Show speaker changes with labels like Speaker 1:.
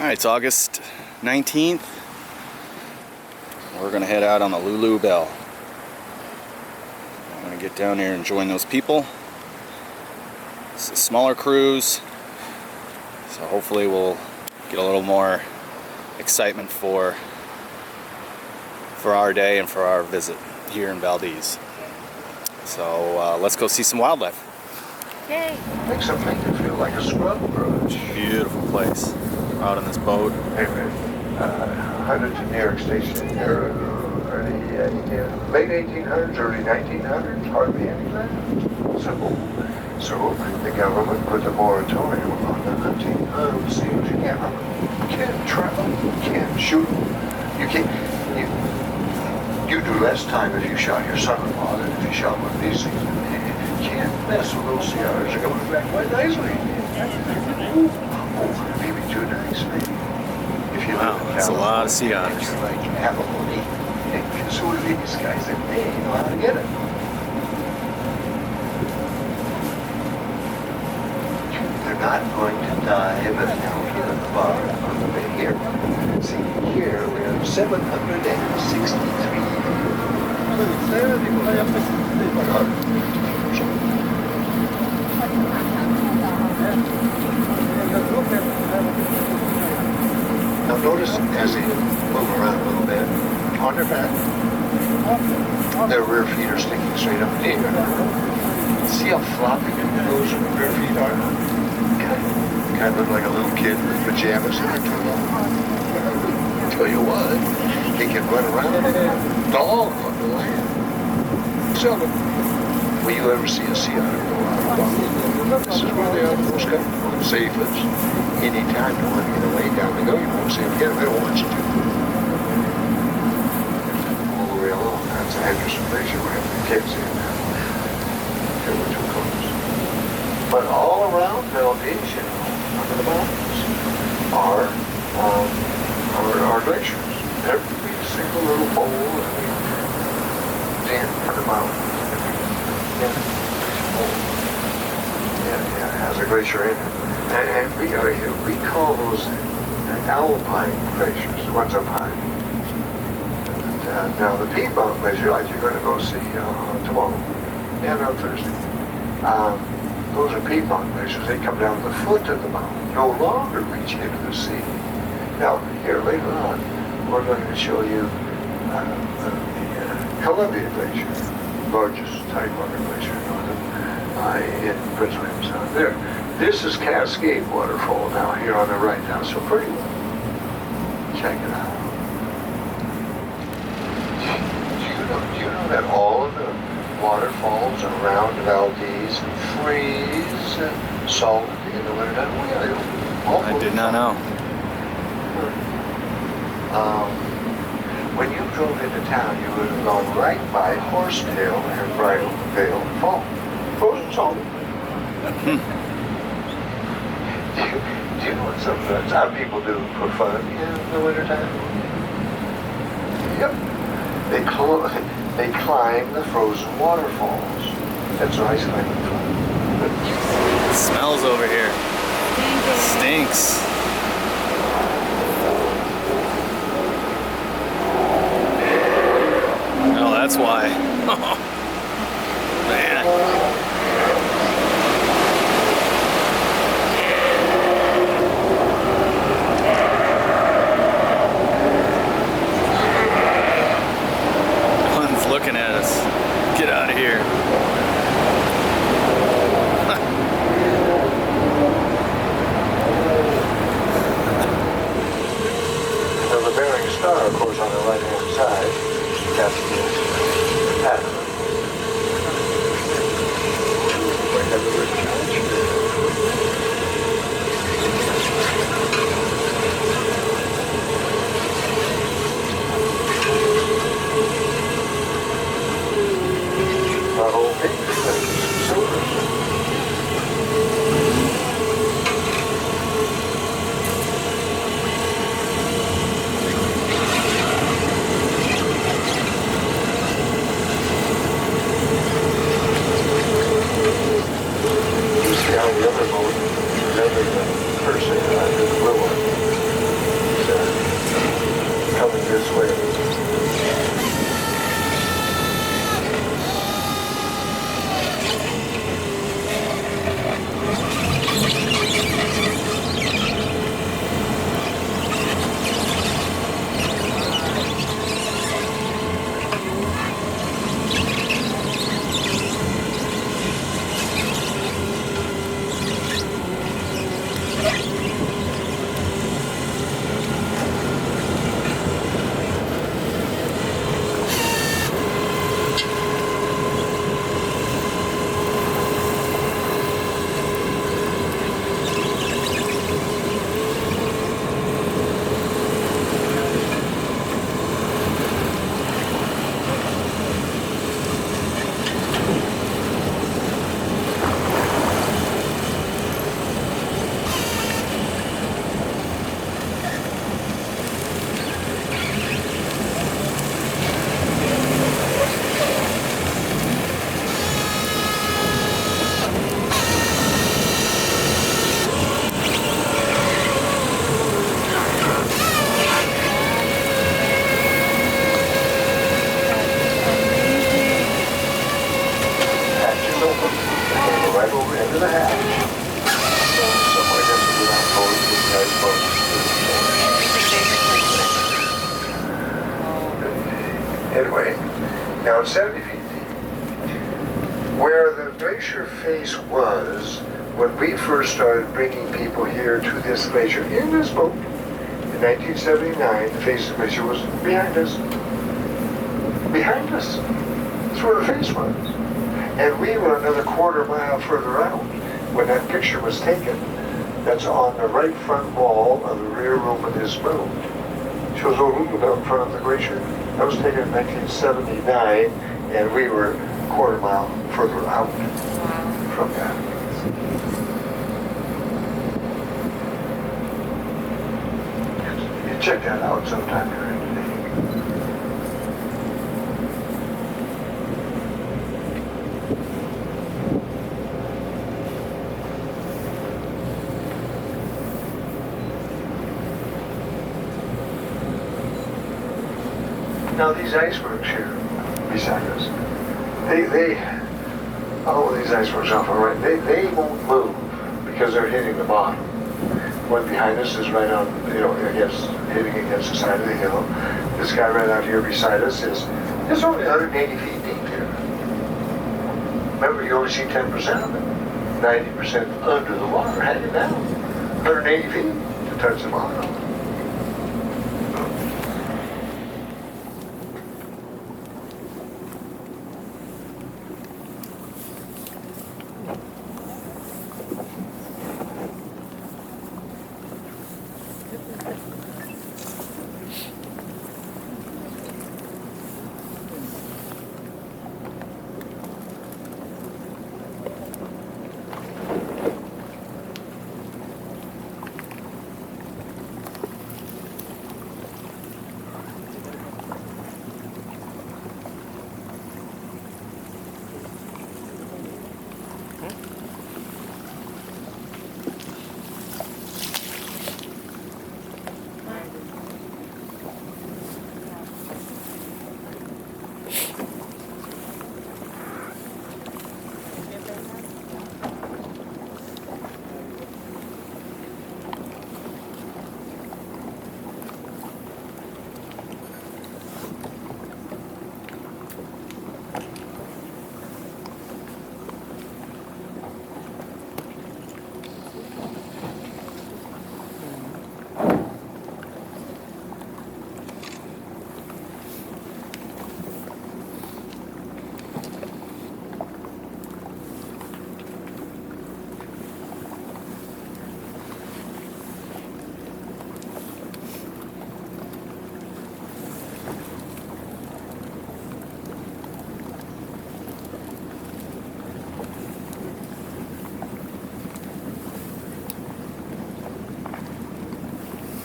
Speaker 1: Alright, it's August 19th. We're going to head out on the Lulubell. I'm going to get down here and join those people. It's a smaller cruise, so hopefully we'll get a little more excitement for our day and for our visit here in Valdez. So let's go see some wildlife.
Speaker 2: Yay!
Speaker 3: Makes them make it feel like a scrub brush.
Speaker 1: Beautiful place. We're out on this boat.
Speaker 3: Hey man, hunted to New York Station in the late 1800s, early 1900s, hardly any land. So the government put a moratorium on the hunting of seals. You can't trap them, you can't shoot them, you do less time if you shot your son-in-law than if you shot one of these things. You can't mess with those sea otters. They're coming back quite nicely. Maybe too nice, maybe. If you
Speaker 1: Wow, that's a lot of sea otters.
Speaker 3: Like abalone. So are these guys, they know how to get it. They're not going to dive down here at the bottom on the way here. See, here we have 763. Now notice as they move around a little bit, on their back, their rear feet are sticking straight up in the air. See how floppy those rear feet are? Kind of look like a little kid with pajamas in their Tell you what, he can run around dog on the land. Seldom will you ever see a sea otter go out. This is where they are the most comfortable and safest. Any time you want to get away down to go, you won't see them again. They don't want you to. All the way along. That's Anderson Glacier where you can't see them now. They were too close. But all around Valdez, under the mountains, are glaciers. Every single little hole and dent in the mountains. Yeah, has a glacier in it. And we call those alpine glaciers, the ones up high. And now the Piedmont Glacier, like you're going to go see tomorrow and on Thursday, those are Piedmont glaciers. They come down the foot of the mountain, no longer reach into the sea. Now, here later on, we're going to show you the Columbia Glacier, largest tidewater glacier in Prince William Sound. There. This is Cascade Waterfall now, here on the right now, so pretty well. Check it out. Do you know that all of the waterfalls around Valdez freeze solid in the wintertime? Oh, yeah,
Speaker 1: I did not know.
Speaker 3: When you drove into town, you would have gone right by Horsetail and Bridal Veil Fall. Frozen solid. Do you know what some people do for fun in the wintertime? Yep. They climb the frozen waterfalls. That's ice climbing fun.
Speaker 1: It smells over here. Stinks. Oh, that's why. Man. Looking at us. Get out of here.
Speaker 3: Now the Bering Star, of course, on the right-hand side, cascades pattern. We have the rich church. Not all pink, but silver. Anyway, now it's 70 feet deep. Where the glacier face was, when we first started bringing people here to this glacier in this boat, in 1979, the face of the glacier was behind us. Behind us. That's where the face was. And we were another quarter mile further out when that picture was taken. That's on the right front wall of the rear room of this boat. Shows old Lulubell in front of the glacier. That was taken in 1979, and we were a quarter mile further out from that. You check that out sometime during the day. Now these icebergs here beside us, all of these icebergs off on the right, they won't move because they're hitting the bottom. One behind us is right on, hitting against the side of the hill. This guy right out here beside us is only 180 feet deep here. Remember, you only see 10% of it. 90% under the water, hanging down. 180 feet to touch the bottom.